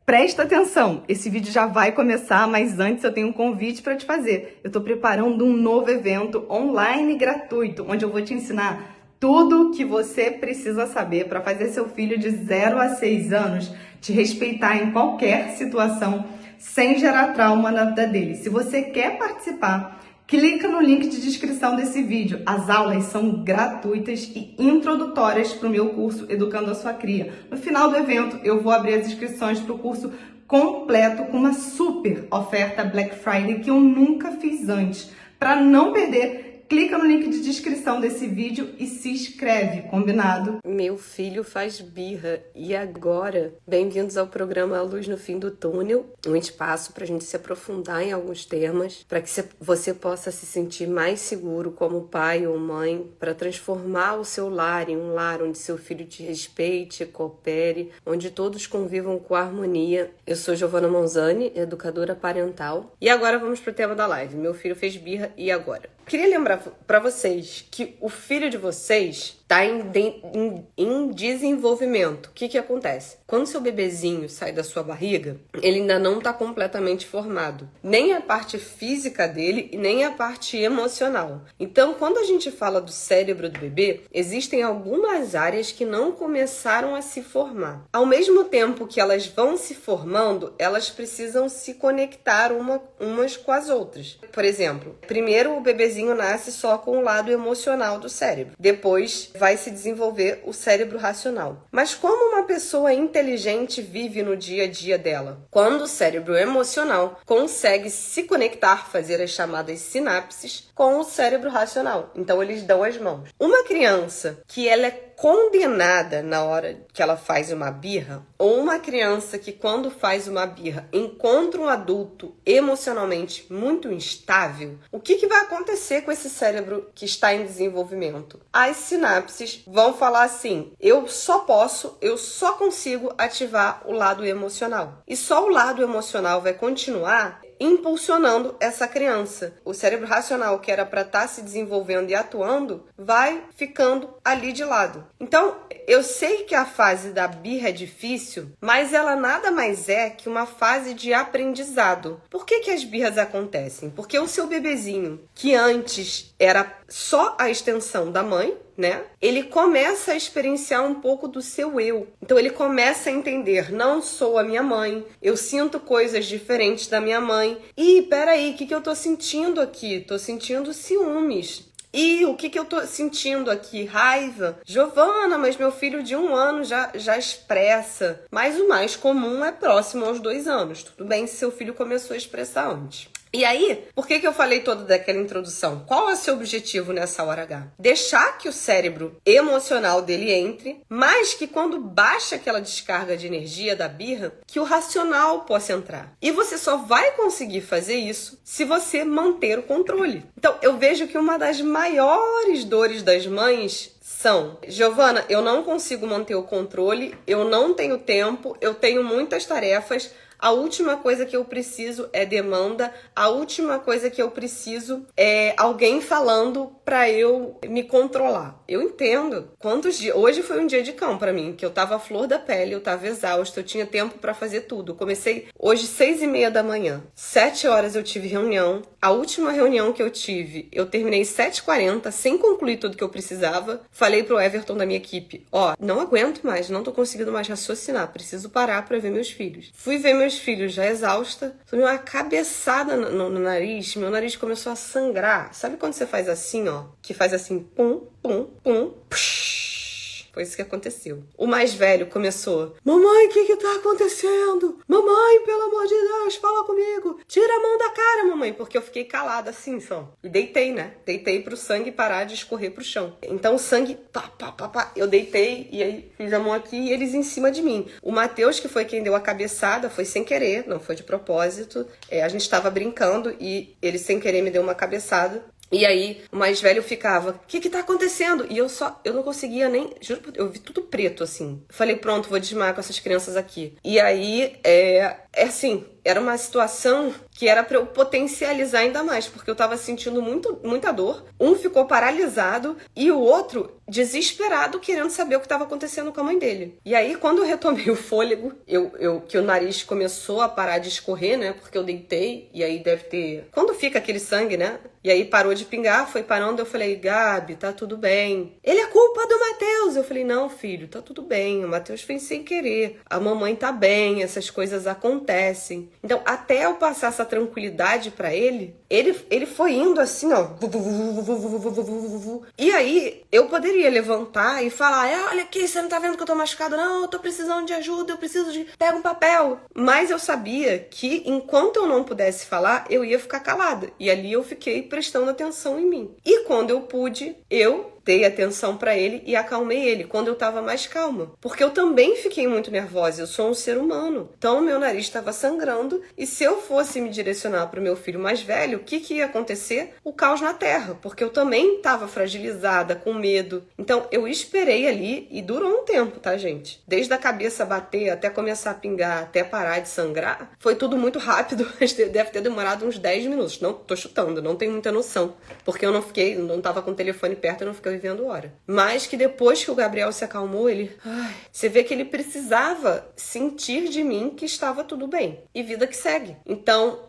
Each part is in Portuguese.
Presta atenção, esse vídeo já vai começar, mas antes eu tenho um convite para te fazer. Eu estou preparando um novo evento online gratuito, onde eu vou te ensinar tudo que você precisa saber para fazer seu filho de 0 a 6 anos te respeitar em qualquer situação, sem gerar trauma na vida dele. Se você quer participar, clica no link de descrição desse vídeo. As aulas são gratuitas e introdutórias para o meu curso Educando a Sua Cria. No final do evento, eu vou abrir as inscrições para o curso completo com uma super oferta Black Friday que eu nunca fiz antes. Para não perder, clica no link de descrição desse vídeo e se inscreve, combinado? Meu filho faz birra. E agora? Bem-vindos ao programa A Luz no Fim do Túnel, um espaço para a gente se aprofundar em alguns temas, para que você possa se sentir mais seguro como pai ou mãe, para transformar o seu lar em um lar onde seu filho te respeite, coopere, onde todos convivam com harmonia. Eu sou Giovana Monzani, educadora parental. E agora vamos pro tema da live. Meu filho fez birra, e agora? Queria lembrar para vocês que o filho de vocês está em desenvolvimento. O que acontece? Quando seu bebezinho sai da sua barriga, ele ainda não está completamente formado. Nem a parte física dele e nem a parte emocional. Então, quando a gente fala do cérebro do bebê, existem algumas áreas que não começaram a se formar. Ao mesmo tempo que elas vão se formando, elas precisam se conectar umas com as outras. Por exemplo, primeiro o bebezinho nasce só com o lado emocional do cérebro. Depois vai se desenvolver o cérebro racional. Mas como uma pessoa inteligente vive no dia a dia dela? Quando o cérebro emocional consegue se conectar, fazer as chamadas sinapses, com o cérebro racional. Então eles dão as mãos. Uma criança que ela é condenada na hora que ela faz uma birra, ou uma criança que quando faz uma birra encontra um adulto emocionalmente muito instável, o que vai acontecer com esse cérebro que está em desenvolvimento? As sinapses vão falar assim: eu só consigo ativar o lado emocional. E só o lado emocional vai continuar impulsionando essa criança. O cérebro racional, que era para estar se desenvolvendo e atuando, vai ficando ali de lado. Então, eu sei que a fase da birra é difícil, mas ela nada mais é que uma fase de aprendizado. Por que as birras acontecem? Porque o seu bebezinho, que antes era só a extensão da mãe, né? Ele começa a experienciar um pouco do seu eu. Então ele começa a entender: não sou a minha mãe, eu sinto coisas diferentes da minha mãe. E peraí, o que eu tô sentindo aqui? Tô sentindo ciúmes. E o que eu tô sentindo aqui? Raiva. Giovana, mas meu filho de 1 ano já expressa. Mas o mais comum é próximo aos 2 anos. Tudo bem se seu filho começou a expressar antes. E aí, por que eu falei toda daquela introdução? Qual é o seu objetivo nessa hora H? Deixar que o cérebro emocional dele entre, mas que quando baixa aquela descarga de energia da birra, que o racional possa entrar. E você só vai conseguir fazer isso se você manter o controle. Então, eu vejo que uma das maiores dores das mães são: Giovana, eu não consigo manter o controle, eu não tenho tempo, eu tenho muitas tarefas, a última coisa que eu preciso é demanda, a última coisa que eu preciso é alguém falando pra eu me controlar. Eu entendo. Quantos dias? Hoje foi um dia de cão pra mim, que eu tava à flor da pele, eu tava exausta, eu tinha tempo pra fazer tudo. Eu comecei hoje 6h30 da manhã. 7 horas eu tive reunião. A última reunião que eu tive, eu terminei 7h40, sem concluir tudo que eu precisava. Falei pro Everton da minha equipe: não aguento mais, não tô conseguindo mais raciocinar, preciso parar pra ver meus filhos. Fui ver meus filhos já exausta, tomei uma cabeçada no nariz, meu nariz começou a sangrar. Sabe quando você faz assim, que faz assim, pum, pum, pum, psh. Foi isso que aconteceu. O mais velho começou: mamãe, o que tá acontecendo? Mamãe, pelo amor de Deus, fala comigo. Tira a mão da cara, mamãe. Porque eu fiquei calada assim, só. E deitei, né? Deitei pro sangue parar de escorrer pro chão. Então o sangue, pá. Eu deitei e aí fiz a mão aqui e eles em cima de mim. O Matheus, que foi quem deu a cabeçada, foi sem querer, não foi de propósito. A gente tava brincando e ele sem querer me deu uma cabeçada. E aí, o mais velho ficava: o que tá acontecendo? E eu não conseguia nem, juro, eu vi tudo preto, assim. Falei: pronto, vou desmaiar com essas crianças aqui. E aí, assim, era uma situação que era para eu potencializar ainda mais, porque eu estava sentindo muita dor. Um ficou paralisado e o outro desesperado, querendo saber o que estava acontecendo com a mãe dele. E aí, quando eu retomei o fôlego, que o nariz começou a parar de escorrer, né? Porque eu deitei, e aí deve ter... Quando fica aquele sangue, né? E aí parou de pingar, foi parando, eu falei, Gabi, tá tudo bem. Ele é culpa do Matheus. Eu falei, não, filho, tá tudo bem. O Matheus fez sem querer. A mamãe tá bem, essas coisas acontecem. Então, até eu passar essa tranquilidade pra ele foi indo assim, ó. E aí, eu poderia levantar e falar, olha aqui, você não tá vendo que eu tô machucado? Não, eu tô precisando de ajuda, eu preciso de... Pega um papel. Mas eu sabia que, enquanto eu não pudesse falar, eu ia ficar calada. E ali eu fiquei prestando atenção em mim. E quando eu pude, eu dei atenção pra ele e acalmei ele quando eu tava mais calma. Porque eu também fiquei muito nervosa, eu sou um ser humano. Então meu nariz estava sangrando e se eu fosse me direcionar pro meu filho mais velho, o que ia acontecer? O caos na terra, porque eu também tava fragilizada, com medo. Então eu esperei ali e durou um tempo, tá, gente? Desde a cabeça bater até começar a pingar, até parar de sangrar, foi tudo muito rápido, mas deve ter demorado uns 10 minutos. Não, tô chutando, não tenho muita noção, porque eu não tava com o telefone perto, eu não fiquei vivendo hora. Mas que depois que o Gabriel se acalmou, você vê que ele precisava sentir de mim que estava tudo bem. E vida que segue. Então,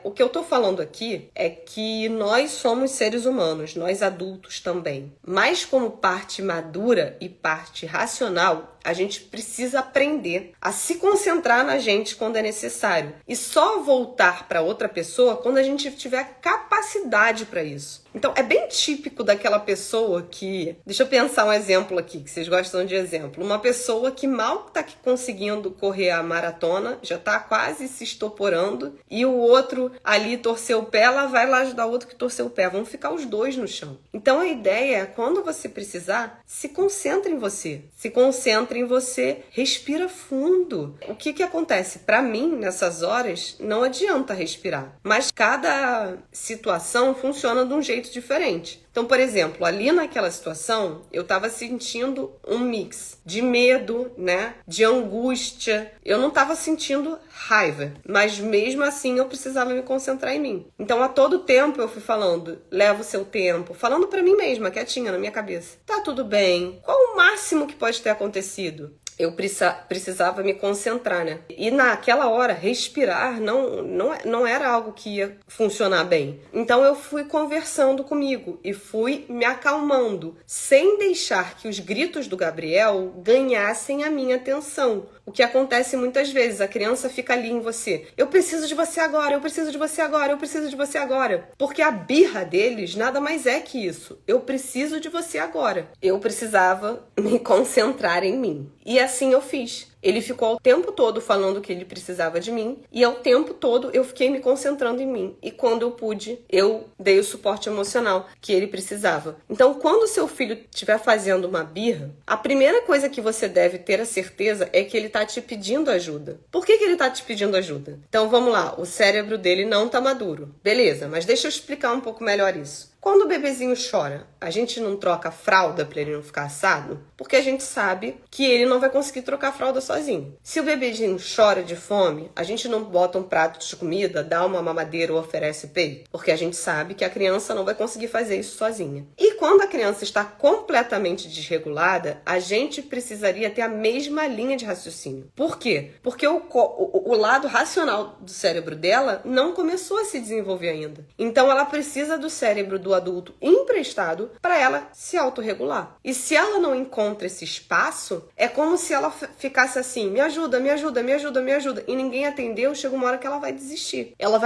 o que eu tô falando aqui é que nós somos seres humanos, nós adultos também. Mas como parte madura e parte racional, a gente precisa aprender a se concentrar na gente quando é necessário. E só voltar para outra pessoa quando a gente tiver capacidade para isso. Então, é bem típico daquela pessoa que... Deixa eu pensar um exemplo aqui, que vocês gostam de exemplo. Uma pessoa que mal tá conseguindo correr a maratona, já tá quase se estoporando, e o outro ali torceu o pé, ela vai lá ajudar o outro que torceu o pé. Vão ficar os dois no chão. Então, a ideia é, quando você precisar, se concentre em você. Se concentre em você, respira fundo. O que acontece? Para mim, nessas horas, não adianta respirar. Mas cada situação funciona de um jeito diferente. Então, por exemplo, ali naquela situação, eu tava sentindo um mix de medo, né? De angústia. Eu não tava sentindo raiva, mas mesmo assim eu precisava me concentrar em mim. Então, a todo tempo eu fui falando, leva o seu tempo, falando pra mim mesma, quietinha na minha cabeça. Tá tudo bem. Qual o máximo que pode ter acontecido? Eu precisava me concentrar, né? E naquela hora, respirar não era algo que ia funcionar bem. Então eu fui conversando comigo e fui me acalmando, sem deixar que os gritos do Gabriel ganhassem a minha atenção. O que acontece muitas vezes, a criança fica ali em você. Eu preciso de você agora, eu preciso de você agora, eu preciso de você agora. Porque a birra deles nada mais é que isso. Eu preciso de você agora. Eu precisava me concentrar em mim. E assim eu fiz. Ele ficou o tempo todo falando que ele precisava de mim e ao tempo todo eu fiquei me concentrando em mim. E quando eu pude, eu dei o suporte emocional que ele precisava. Então, quando o seu filho estiver fazendo uma birra, a primeira coisa que você deve ter a certeza é que ele está te pedindo ajuda. Por que ele está te pedindo ajuda? Então, vamos lá. O cérebro dele não está maduro. Beleza, mas deixa eu explicar um pouco melhor isso. Quando o bebezinho chora, a gente não troca a fralda para ele não ficar assado? Porque a gente sabe que ele não vai conseguir trocar a fralda sozinho. Se o bebezinho chora de fome, a gente não bota um prato de comida, dá uma mamadeira ou oferece peito? Porque a gente sabe que a criança não vai conseguir fazer isso sozinha. E quando a criança está completamente desregulada, a gente precisaria ter a mesma linha de raciocínio. Por quê? Porque o lado racional do cérebro dela não começou a se desenvolver ainda. Então ela precisa do cérebro do adulto emprestado para ela se autorregular. E se ela não encontra esse espaço, é como se ela ficasse assim, me ajuda, me ajuda, me ajuda, me ajuda, e ninguém atendeu, chega uma hora que ela vai desistir. Ela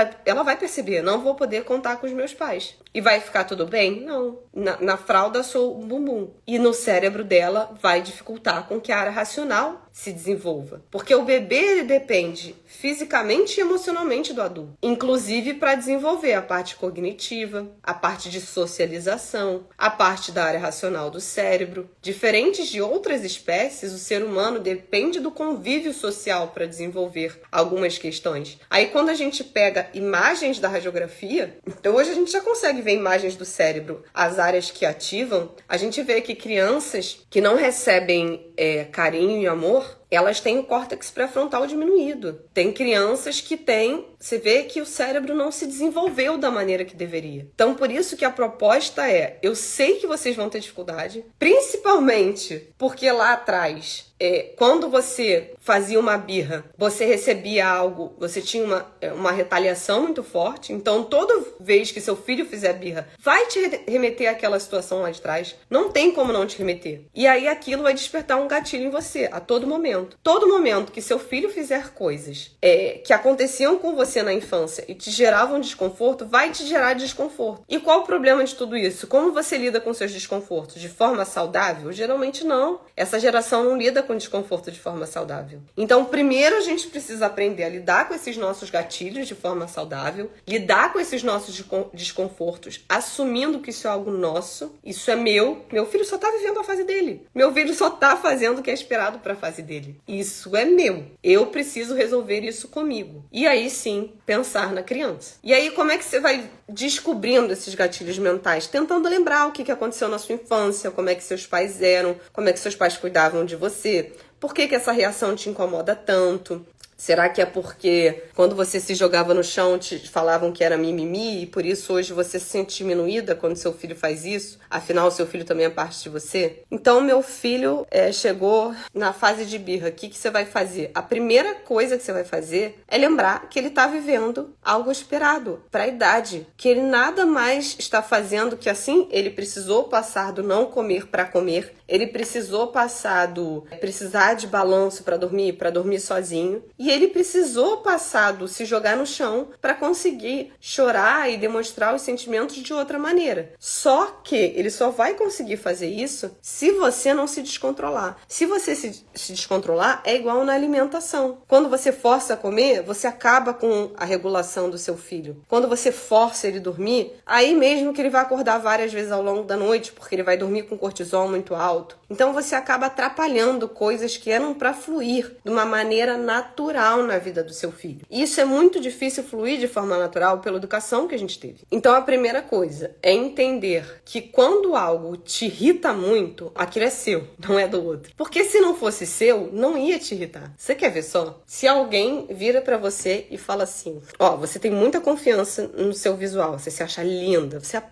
vai perceber, não vou poder contar com os meus pais. E vai ficar tudo bem? Não. Na fralda sou um bumbum. E no cérebro dela vai dificultar com que a área racional se desenvolva. Porque o bebê ele depende fisicamente e emocionalmente do adulto. Inclusive para desenvolver a parte cognitiva, a parte de socialização, a parte da área racional do cérebro. Diferentes de outras espécies, o ser humano depende do convívio social para desenvolver algumas questões. Aí quando a gente pega imagens da radiografia, então hoje a gente já consegue ver imagens do cérebro, as áreas que ativam, a gente vê que crianças que não recebem carinho e amor, elas têm o córtex pré-frontal diminuído. Tem crianças que têm, você vê que o cérebro não se desenvolveu da maneira que deveria. Então, por isso que a proposta é, eu sei que vocês vão ter dificuldade, principalmente porque lá atrás, quando você fazia uma birra, você recebia algo, você tinha uma retaliação muito forte, então toda vez que seu filho fizer birra, vai te remeter àquela situação lá de trás, não tem como não te remeter. E aí aquilo vai despertar um gatilho em você, a todo momento. Todo momento que seu filho fizer coisas que aconteciam com você na infância e te geravam desconforto, vai te gerar desconforto. E qual o problema de tudo isso? Como você lida com seus desconfortos? De forma saudável? Geralmente não. Essa geração não lida com desconforto de forma saudável. Então, primeiro a gente precisa aprender a lidar com esses nossos gatilhos de forma saudável, lidar com esses nossos desconfortos, assumindo que isso é algo nosso, isso é meu filho só tá vivendo a fase dele. Meu filho só tá fazendo o que é esperado para a fase dele. Isso é meu. Eu preciso resolver isso comigo. E aí sim, pensar na criança. E aí como é que você vai descobrindo esses gatilhos mentais? Tentando lembrar o que aconteceu na sua infância, como é que seus pais eram, como é que seus pais cuidavam de você, por que essa reação te incomoda tanto? Será que é porque quando você se jogava no chão te falavam que era mimimi e por isso hoje você se sente diminuída quando seu filho faz isso? Afinal, seu filho também é parte de você? Então, meu filho chegou na fase de birra. O que você vai fazer? A primeira coisa que você vai fazer é lembrar que ele está vivendo algo esperado para a idade. Que ele nada mais está fazendo que assim, ele precisou passar do não comer para comer. Ele precisou passar do precisar de balanço para dormir sozinho. E ele precisou passar do se jogar no chão para conseguir chorar e demonstrar os sentimentos de outra maneira. Só que ele só vai conseguir fazer isso se você não se descontrolar. Se você se descontrolar, é igual na alimentação. Quando você força a comer, você acaba com a regulação do seu filho. Quando você força ele dormir, aí mesmo que ele vai acordar várias vezes ao longo da noite, porque ele vai dormir com cortisol muito alto. Então você acaba atrapalhando coisas que eram para fluir de uma maneira natural na vida do seu filho. E isso é muito difícil fluir de forma natural pela educação que a gente teve. Então a primeira coisa é entender que quando algo te irrita muito, aquilo é seu, não é do outro. Porque se não fosse seu, não ia te irritar. Você quer ver só? Se alguém vira pra você e fala assim, você tem muita confiança no seu visual, você se acha linda, você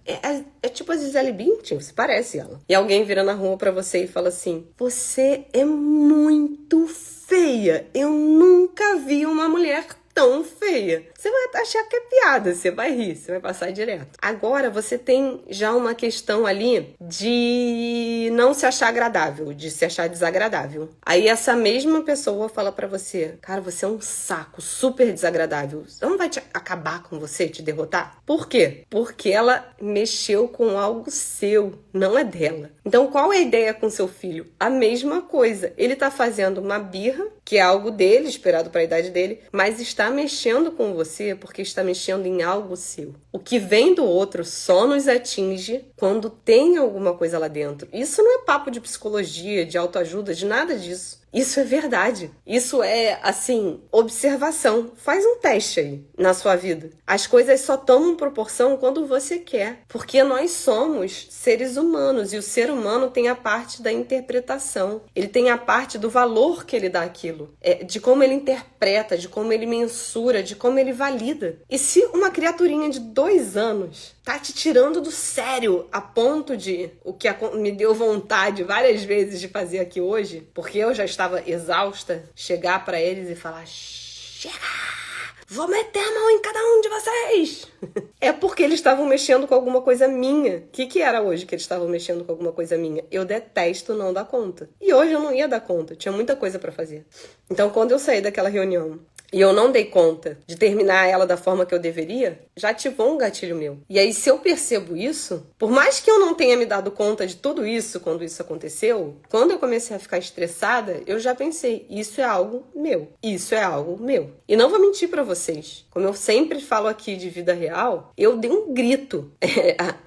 é tipo a Gisele Bündchen, você parece ela. E alguém vira na rua pra você e fala assim, você é muito feia, eu nunca vi uma mulher tão feia. Você vai achar que é piada, você vai rir, você vai passar direto. Agora você tem já uma questão ali de não se achar agradável, de se achar desagradável. Aí essa mesma pessoa fala pra você, cara, você é um saco, super desagradável. Não vai acabar com você, te derrotar? Por quê? Porque ela mexeu com algo seu, não é dela. Então qual é a ideia com seu filho? A mesma coisa. Ele tá fazendo uma birra, que é algo dele, esperado para a idade dele, mas está mexendo com você porque está mexendo em algo seu. O que vem do outro só nos atinge quando tem alguma coisa lá dentro. Isso não é papo de psicologia, de autoajuda, de nada disso. Isso é verdade. Isso é, assim, observação. Faz um teste aí na sua vida. As coisas só tomam proporção quando você quer. Porque nós somos seres humanos e o ser humano tem a parte da interpretação. Ele tem a parte do valor que ele dá àquilo. De como ele interpreta, de como ele mensura, de como ele valida. E se uma criaturinha de 2 anos tá te tirando do sério a ponto de o que me deu vontade várias vezes de fazer aqui hoje, porque eu já estava exausta, chegar pra eles e falar, chega, vou meter a mão em cada um de vocês. É porque eles estavam mexendo com alguma coisa minha. O que era hoje que eles estavam mexendo com alguma coisa minha? Eu detesto não dar conta. E hoje eu não ia dar conta, tinha muita coisa pra fazer. Então quando eu saí daquela reunião e eu não dei conta de terminar ela da forma que eu deveria, já ativou um gatilho meu. E aí, se eu percebo isso, por mais que eu não tenha me dado conta de tudo isso quando isso aconteceu, quando eu comecei a ficar estressada, eu já pensei, isso é algo meu. Isso é algo meu. E não vou mentir pra vocês. Como eu sempre falo aqui de vida real, eu dei um grito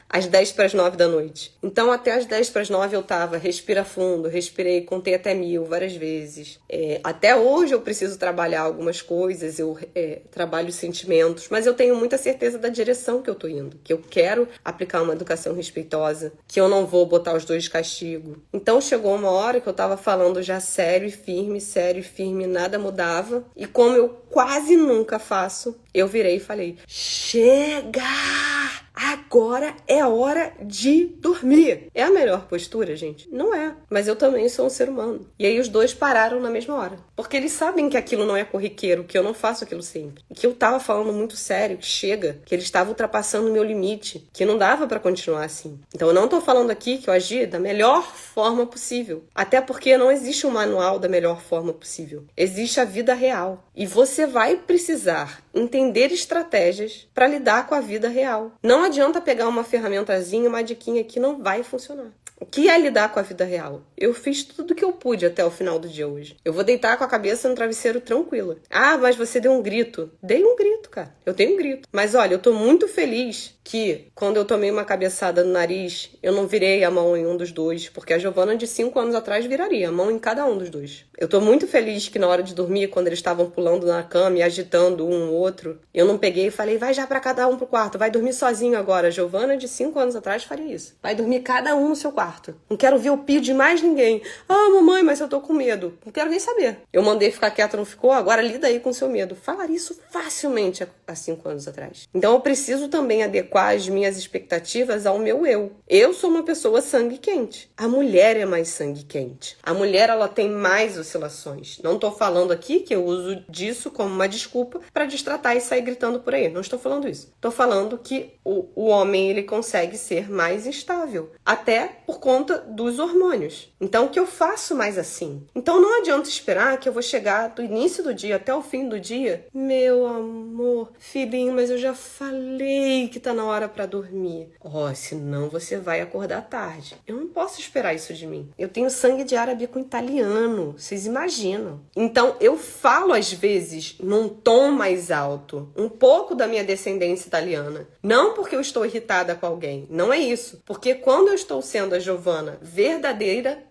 às 10:50 da noite. Então, até às 10:50 eu tava, respira fundo, respirei, contei até 1000 várias vezes. Até hoje eu preciso trabalhar algumas coisas coisas, eu trabalho sentimentos, mas eu tenho muita certeza da direção que eu tô indo, que eu quero aplicar uma educação respeitosa, que eu não vou botar os dois de castigo. Então chegou uma hora que eu tava falando já sério e firme, nada mudava, e como eu quase nunca faço, eu virei e falei: chega! Agora é hora de dormir. É a melhor postura, gente? Não é. Mas eu também sou um ser humano. E aí os dois pararam na mesma hora. Porque eles sabem que aquilo não é corriqueiro, que eu não faço aquilo sempre. Que eu tava falando muito sério, que chega, que eles estavam ultrapassando o meu limite, que não dava pra continuar assim. Então eu não tô falando aqui que eu agi da melhor forma possível. Até porque não existe um manual da melhor forma possível. Existe a vida real. E você vai precisar entender estratégias para lidar com a vida real. Não adianta pegar uma ferramentazinha, uma diquinha que não vai funcionar. O que é lidar com a vida real? Eu fiz tudo o que eu pude até o final do dia hoje. Eu vou deitar com a cabeça no travesseiro tranquila. Ah, mas você deu um grito. Dei um grito, cara. Eu tenho um grito. Mas olha, eu tô muito feliz que quando eu tomei uma cabeçada no nariz, eu não virei a mão em um dos dois, porque a Giovana de 5 anos atrás viraria a mão em cada um dos dois. Eu tô muito feliz que na hora de dormir, quando eles estavam pulando na cama e agitando um ou outro, eu não peguei e falei: vai já pra cada um pro quarto, vai dormir sozinho agora. A Giovana de 5 anos atrás faria isso. Vai dormir cada um no seu quarto. Não quero ver o pio de mais ninguém. Ah, mamãe, mas eu tô com medo. Não quero nem saber. Eu mandei ficar quieto, não ficou? Agora lida aí com o seu medo. Falaria isso facilmente há 5 anos atrás. Então eu preciso também adequar as minhas expectativas ao meu eu. Eu sou uma pessoa sangue quente. A mulher é mais sangue quente. A mulher, ela tem mais oscilações. Não tô falando aqui que eu uso disso como uma desculpa para destratar e sair gritando por aí. Não estou falando isso. Tô falando que o homem, ele consegue ser mais instável. Até por conta dos hormônios. Então, o que eu faço mais assim? Então, não adianta esperar que eu vou chegar do início do dia até o fim do dia. Meu amor, filhinho, mas eu já falei que tá na hora pra dormir. Senão você vai acordar tarde. Eu não posso esperar isso de mim. Eu tenho sangue de árabe com italiano. Vocês imaginam? Então, eu falo às vezes num tom mais alto. Um pouco da minha descendência italiana. Não porque eu estou irritada com alguém. Não é isso. Porque quando eu estou sendo a Giovana verdadeira,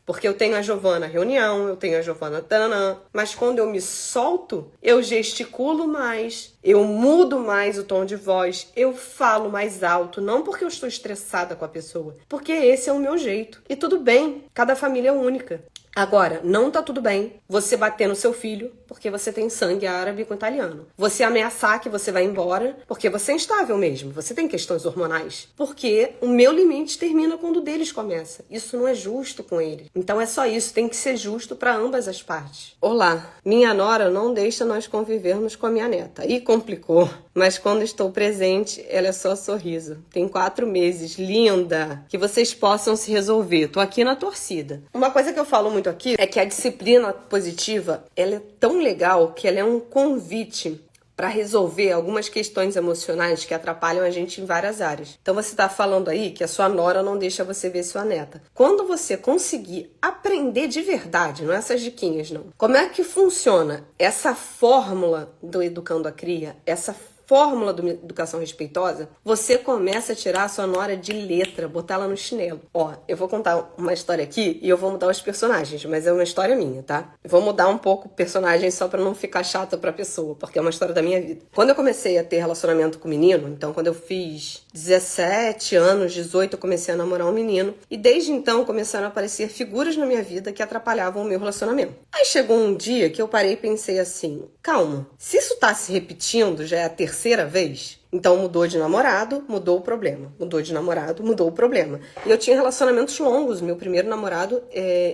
porque eu tenho a Giovana reunião, eu tenho a Giovana tananã, mas quando eu me solto, eu gesticulo mais, eu mudo mais o tom de voz, eu falo mais alto, não porque eu estou estressada com a pessoa, porque esse é o meu jeito. E tudo bem, cada família é única. Agora, não tá tudo bem você bater no seu filho porque você tem sangue árabe com italiano. Você ameaçar que você vai embora porque você é instável mesmo. Você tem questões hormonais. Porque o meu limite termina quando o deles começa. Isso não é justo com eles. Então é só isso. Tem que ser justo para ambas as partes. Olá, minha nora não deixa nós convivermos com a minha neta. E complicou. Mas quando estou presente, ela é só sorriso. Tem 4 meses. Linda. Que vocês possam se resolver. Tô aqui na torcida. Uma coisa que eu falo muito aqui é que a disciplina positiva, ela é tão legal que ela é um convite para resolver algumas questões emocionais que atrapalham a gente em várias áreas. Então você está falando aí que a sua nora não deixa você ver sua neta. Quando você conseguir aprender de verdade, não é essas diquinhas não. Como é que funciona essa fórmula do Educando a Cria, essa fórmula da educação respeitosa, você começa a tirar a sua nora de letra, botar ela no chinelo. Eu vou contar uma história aqui e eu vou mudar os personagens, mas é uma história minha, tá? Eu vou mudar um pouco o personagem só pra não ficar chata pra pessoa, porque é uma história da minha vida. Quando eu comecei a ter relacionamento com o menino, então quando eu fiz 17 anos, 18, eu comecei a namorar um menino, e desde então começaram a aparecer figuras na minha vida que atrapalhavam o meu relacionamento. Aí chegou um dia que eu parei e pensei assim, calma, se isso tá se repetindo, já é a terceira vez, então mudou de namorado, mudou o problema. Mudou de namorado, mudou o problema. E eu tinha relacionamentos longos. Meu primeiro namorado,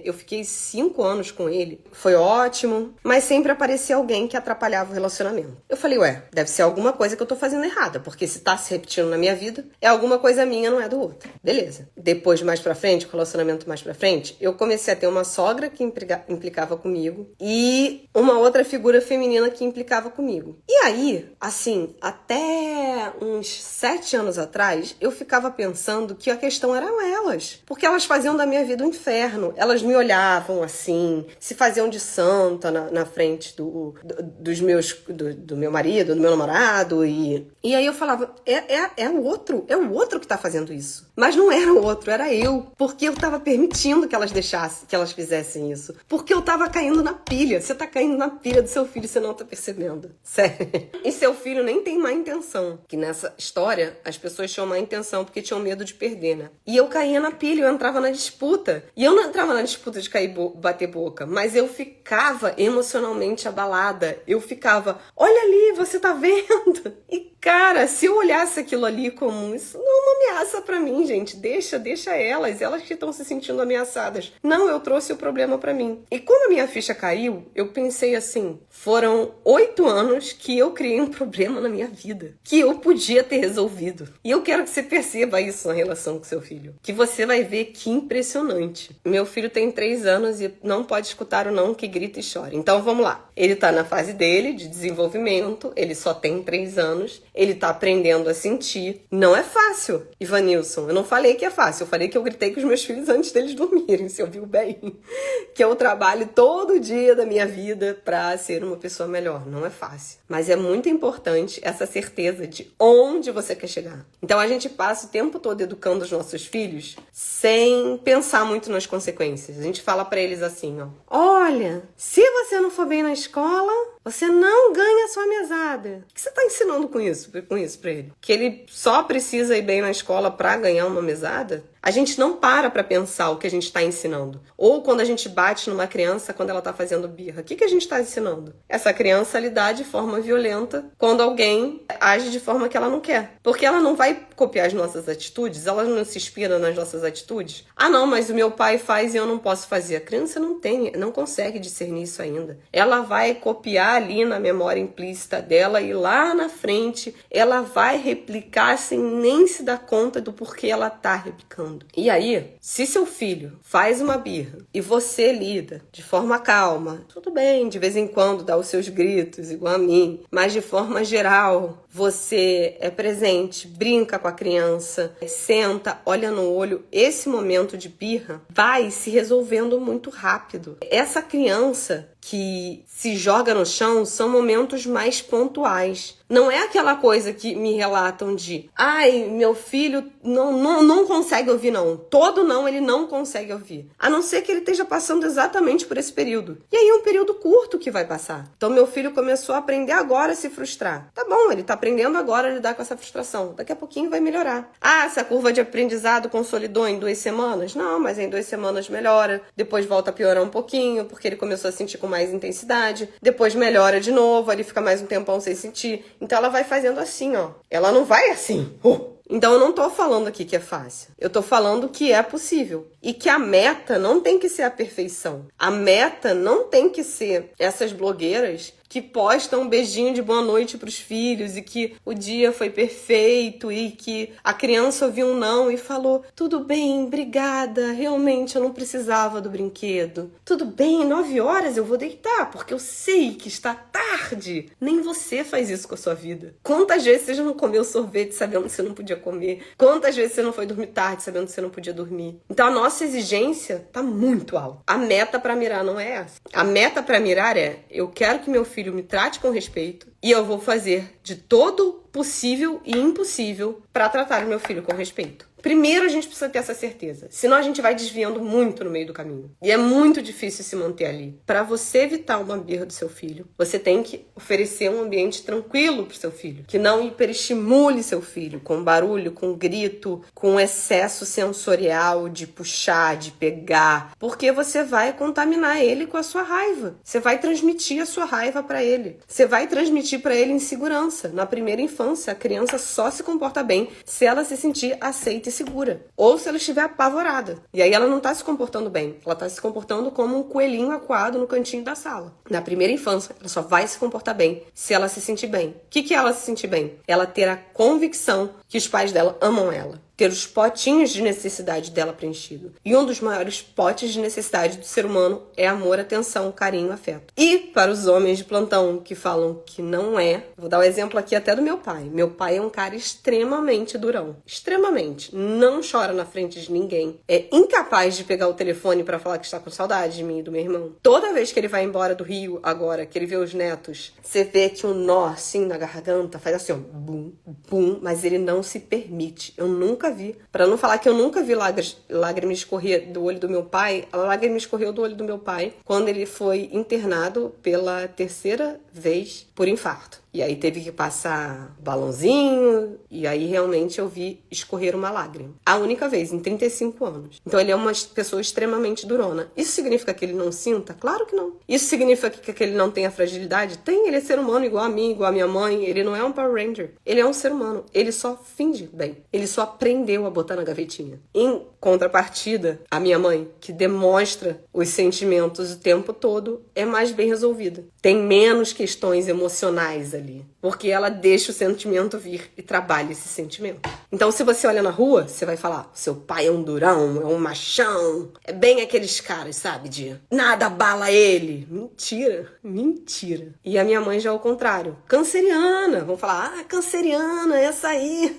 eu fiquei 5 anos com ele. Foi ótimo, mas sempre aparecia alguém que atrapalhava o relacionamento. Eu falei, deve ser alguma coisa que eu tô fazendo errada, porque se tá se repetindo na minha vida, é alguma coisa minha, não é do outro. Beleza. Depois, mais pra frente, com o relacionamento mais pra frente, eu comecei a ter uma sogra que implicava comigo e uma outra figura feminina que implicava comigo. E aí, assim, até até uns 7 anos atrás, eu ficava pensando que a questão eram elas. Porque elas faziam da minha vida um inferno. Elas me olhavam assim, se faziam de santa na frente do meu marido, do meu namorado. E aí eu falava, é o outro que tá fazendo isso. Mas não era o outro, era eu. Porque eu tava permitindo que elas deixassem, que elas fizessem isso. Porque eu tava caindo na pilha. Você tá caindo na pilha do seu filho, você não tá percebendo. Sério. E seu filho nem tem má intenção. Que nessa história, as pessoas tinham má intenção porque tinham medo de perder, né? E eu caía na pilha, eu entrava na disputa. E eu não entrava na disputa de bater boca, mas eu ficava emocionalmente abalada. Eu ficava, olha ali, você tá vendo? E cara, se eu olhasse aquilo ali como isso não é uma ameaça pra mim, gente. Deixa elas que estão se sentindo ameaçadas. Não, eu trouxe o problema pra mim. E quando a minha ficha caiu, eu pensei assim, foram 8 anos que eu criei um problema na minha vida, que eu podia ter resolvido. E eu quero que você perceba isso na relação com seu filho, que você vai ver que impressionante. Meu filho tem 3 anos e não pode escutar o não que grita e chora. Então vamos lá. Ele tá na fase dele de desenvolvimento, ele só tem 3 anos, ele tá aprendendo a sentir. Não é fácil, Ivanilson. Eu não falei que é fácil, eu falei que eu gritei com os meus filhos antes deles dormirem, se ouviu bem. Que eu trabalho todo dia da minha vida pra ser uma pessoa melhor. Não é fácil. Mas é muito importante essa certeza de onde você quer chegar. Então a gente passa o tempo todo educando os nossos filhos sem pensar muito nas consequências. A gente fala pra eles assim, ó. Olha, se você não for bem na escola, você não ganha a sua mesada. O que você tá ensinando com isso pra ele? Que ele só precisa ir bem na escola pra ganhar uma mesada? A gente não para pensar o que a gente está ensinando. Ou quando a gente bate numa criança quando ela está fazendo birra. O que a gente está ensinando? Essa criança a lidar de forma violenta quando alguém age de forma que ela não quer. Porque ela não vai copiar as nossas atitudes, ela não se inspira nas nossas atitudes. Ah não, mas o meu pai faz e eu não posso fazer. A criança não consegue discernir isso ainda. Ela vai copiar ali na memória implícita dela e lá na frente ela vai replicar sem nem se dar conta do porquê ela está replicando. E aí, se seu filho faz uma birra e você lida de forma calma, tudo bem, de vez em quando dá os seus gritos, igual a mim, mas de forma geral, você é presente, brinca com a criança, senta, olha no olho, esse momento de birra vai se resolvendo muito rápido. Essa criança que se joga no chão são momentos mais pontuais. Não é aquela coisa que me relatam de ai, meu filho não consegue ouvir não. Todo não, ele não consegue ouvir. A não ser que ele esteja passando exatamente por esse período. E aí é um período curto que vai passar. Então meu filho começou a aprender agora a se frustrar. Tá bom, ele tá aprendendo agora a lidar com essa frustração. Daqui a pouquinho vai melhorar. Ah, essa curva de aprendizado consolidou em 2 semanas? Não, mas em 2 semanas melhora. Depois volta a piorar um pouquinho, porque ele começou a sentir com mais intensidade. Depois melhora de novo, ele fica mais um tempão sem sentir. Então ela vai fazendo assim, ó. Ela não vai assim. Então eu não tô falando aqui que é fácil. Eu tô falando que é possível. E que a meta não tem que ser a perfeição. A meta não tem que ser essas blogueiras que postam um beijinho de boa noite pros filhos e que o dia foi perfeito e que a criança ouviu um não e falou tudo bem, obrigada, realmente eu não precisava do brinquedo. Tudo bem, 9 horas eu vou deitar porque eu sei que está tarde. Nem você faz isso com a sua vida. Quantas vezes você já não comeu sorvete sabendo que você não podia comer? Quantas vezes você não foi dormir tarde sabendo que você não podia dormir? Então a nossa exigência tá muito alta. A meta para mirar não é essa. A meta para mirar é, eu quero que meu filho me trate com respeito e eu vou fazer de todo possível e impossível para tratar o meu filho com respeito. Primeiro a gente precisa ter essa certeza, senão a gente vai desviando muito no meio do caminho. E é muito difícil se manter ali. Para você evitar uma birra do seu filho, você tem que oferecer um ambiente tranquilo pro seu filho, que não hiperestimule seu filho com barulho, com grito, com excesso sensorial de puxar, de pegar, porque você vai contaminar ele com a sua raiva. Você vai transmitir a sua raiva para ele. Você vai transmitir para ele insegurança. Na primeira infância, a criança só se comporta bem se ela se sentir aceita e segura. Ou se ela estiver apavorada. E aí ela não está se comportando bem. Ela está se comportando como um coelhinho acuado no cantinho da sala. Na primeira infância, ela só vai se comportar bem se ela se sentir bem. O que é ela se sentir bem? Ela ter a convicção que os pais dela amam ela. ter os potinhos de necessidade dela preenchido. E um dos maiores potes de necessidade do ser humano é amor, atenção, carinho, afeto. E para os homens de plantão que falam que não é, vou dar um exemplo aqui até do meu pai. Meu pai é um cara extremamente durão. Extremamente. Não chora na frente de ninguém. É incapaz de pegar o telefone para falar que está com saudade de mim e do meu irmão. Toda vez que ele vai embora do Rio, agora, que ele vê os netos, você vê que um nó assim na garganta faz assim, ó, bum, bum, mas ele não se permite. Eu nunca vi. Para não falar que eu nunca vi lágrimas escorrer do olho do meu pai, a lágrima escorreu do olho do meu pai quando ele foi internado pela terceira vez por infarto. E aí teve que passar balãozinho, e aí realmente eu vi escorrer uma lágrima. A única vez, em 35 anos. Então ele é uma pessoa extremamente durona. Isso significa que ele não sinta? Claro que não. Isso significa que ele não tenha fragilidade? Tem, ele é ser humano igual a mim, igual a minha mãe. Ele não é um Power Ranger. Ele é um ser humano. Ele só finge bem. Ele só aprendeu a botar na gavetinha. Em contrapartida, a minha mãe, que demonstra os sentimentos o tempo todo, é mais bem resolvida. Tem menos questões emocionais ali, porque ela deixa o sentimento vir e trabalha esse sentimento. Então, se você olha na rua, você vai falar, seu pai é um durão, é um machão, é bem aqueles caras, sabe, de nada abala ele. Mentira, mentira. E a minha mãe já é o contrário, canceriana. Vamos falar, canceriana, essa aí.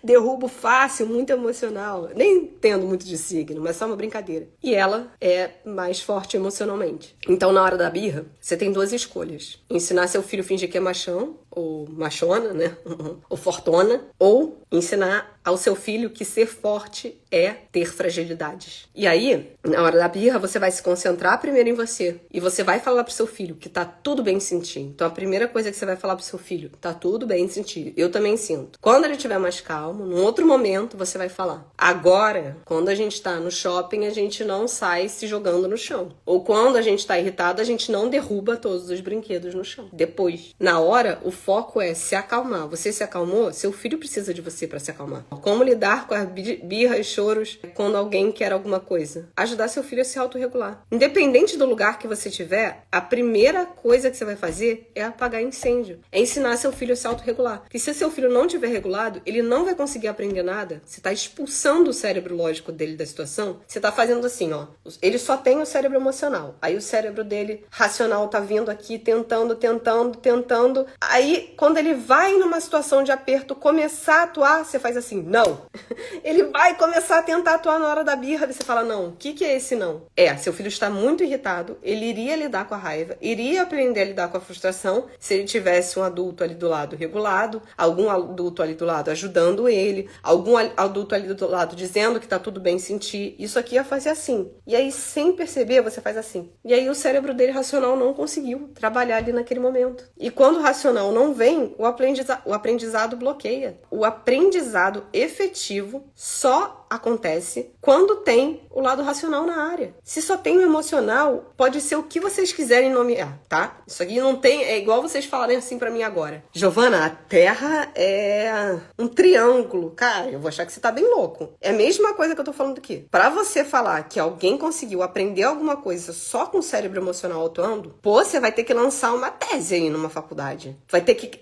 Derrubo fácil, muito emocional. Nem entendo muito de signo, mas só uma brincadeira. E ela é mais forte emocionalmente. Então, na hora da birra, você tem duas escolhas. Ensinar seu filho a fingir que é machão, ou machona, né? Ou fortona. Ou ensinar ao seu filho que ser forte é ter fragilidades. E aí, na hora da birra, você vai se concentrar primeiro em você. E você vai falar pro seu filho que tá tudo bem sentir. Então, a primeira coisa que você vai falar pro seu filho, tá tudo bem sentir. Eu também sinto. Quando ele estiver mais calmo, num outro momento, você vai falar. Agora, quando a gente tá no shopping, a gente não sai se jogando no chão. Ou quando a gente tá irritado, a gente não derruba todos os brinquedos no chão. Depois, na hora, o foco é se acalmar. Você se acalmou? Seu filho precisa de você para se acalmar. Como lidar com as birras e choros quando alguém quer alguma coisa? Ajudar seu filho a se autorregular. Independente do lugar que você estiver, a primeira coisa que você vai fazer é apagar incêndio. É ensinar seu filho a se autorregular. Porque se seu filho não estiver regulado, ele não vai conseguir aprender nada. Você está expulsando o cérebro lógico dele da situação. Você está fazendo assim, ó. Ele só tem o cérebro emocional. Aí o cérebro dele racional tá vindo aqui, tentando. Aí, quando ele vai numa situação de aperto começar a atuar, você faz assim, não. Ele vai começar a tentar atuar na hora da birra, você fala, não, o que é esse não? Seu filho está muito irritado, ele iria lidar com a raiva, iria aprender a lidar com a frustração se ele tivesse um adulto ali do lado regulado, algum adulto ali do lado ajudando ele, algum adulto ali do lado dizendo que tá tudo bem sentir, isso aqui ia fazer assim. E aí, sem perceber, você faz assim. E aí o cérebro dele racional não conseguiu trabalhar ali naquele momento. E quando o racional não vem, o aprendizado bloqueia. O aprendizado efetivo só acontece quando tem o lado racional na área. Se só tem o emocional, pode ser o que vocês quiserem nomear, tá? Isso aqui não tem... É igual vocês falarem assim pra mim agora. Giovana, a Terra é um triângulo. Cara, eu vou achar que você tá bem louco. É a mesma coisa que eu tô falando aqui. Pra você falar que alguém conseguiu aprender alguma coisa só com o cérebro emocional atuando, você vai ter que lançar uma tese aí numa faculdade. Vai ter que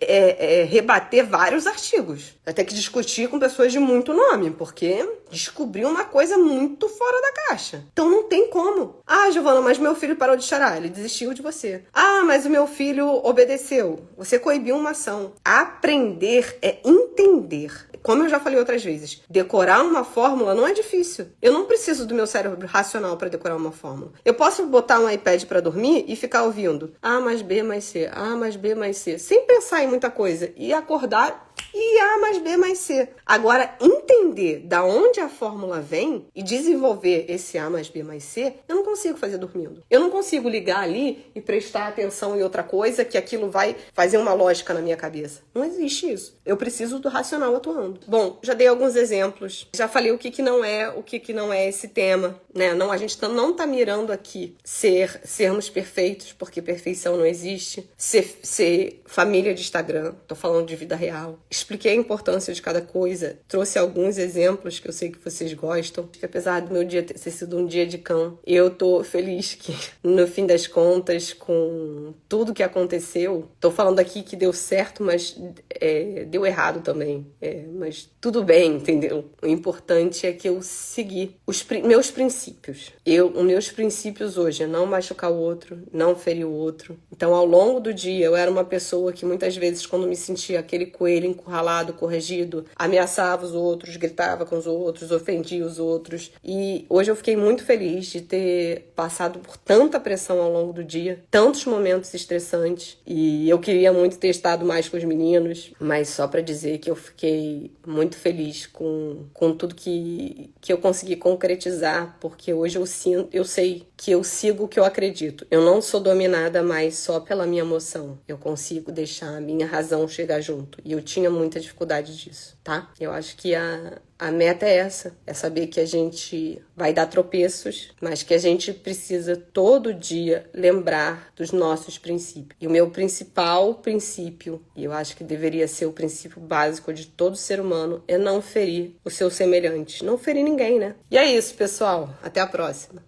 rebater vários artigos. Vai ter que discutir com pessoas de muito nome, porque descobriu uma coisa muito fora da caixa. Então não tem como. Ah, Giovana, mas meu filho parou de chorar, ele desistiu de você. Ah, mas o meu filho obedeceu. Você coibiu uma ação. Aprender é entender. Como eu já falei outras vezes, decorar uma fórmula não é difícil. Eu não preciso do meu cérebro racional para decorar uma fórmula. Eu posso botar um iPad para dormir e ficar ouvindo A mais B mais C, A mais B mais C, sem pensar em muita coisa, e acordar e A mais B mais C. Agora, entender da onde a fórmula vem e desenvolver esse A mais B mais C, eu não consigo fazer dormindo. Eu não consigo ligar ali e prestar atenção em outra coisa que aquilo vai fazer uma lógica na minha cabeça. Não existe isso. Eu preciso do racional atuando. Bom, já dei alguns exemplos. Já falei o que não é esse tema, né? Não, a gente não tá mirando aqui sermos perfeitos, porque perfeição não existe. Ser família de Instagram. Tô falando de vida real. Expliquei a importância de cada coisa, trouxe alguns exemplos que eu sei que vocês gostam. Que apesar do meu dia ter sido um dia de cão, eu tô feliz que, no fim das contas, com tudo que aconteceu, tô falando aqui que deu certo, mas deu errado também. Mas tudo bem, entendeu? O importante é que eu segui os meus princípios. Os meus princípios hoje é não machucar o outro, não ferir o outro. Então, ao longo do dia, eu era uma pessoa que muitas vezes, quando me sentia aquele coelho encurralado, corrigido, ameaçava os outros, gritava com os outros, ofendia os outros. E hoje eu fiquei muito feliz de ter passado por tanta pressão ao longo do dia, tantos momentos estressantes. E eu queria muito ter estado mais com os meninos, mas só pra dizer que eu fiquei muito feliz com tudo que eu consegui concretizar, porque hoje eu sei que eu sigo o que eu acredito. Eu não sou dominada mais só pela minha emoção. Eu consigo deixar a minha razão chegar junto. E eu tinha muita dificuldade disso, tá? Eu acho que a meta é essa, é saber que a gente vai dar tropeços, mas que a gente precisa todo dia lembrar dos nossos princípios. E o meu principal princípio, e eu acho que deveria ser o princípio básico de todo ser humano, é não ferir o seu semelhante. Não ferir ninguém, né? E é isso, pessoal. Até a próxima.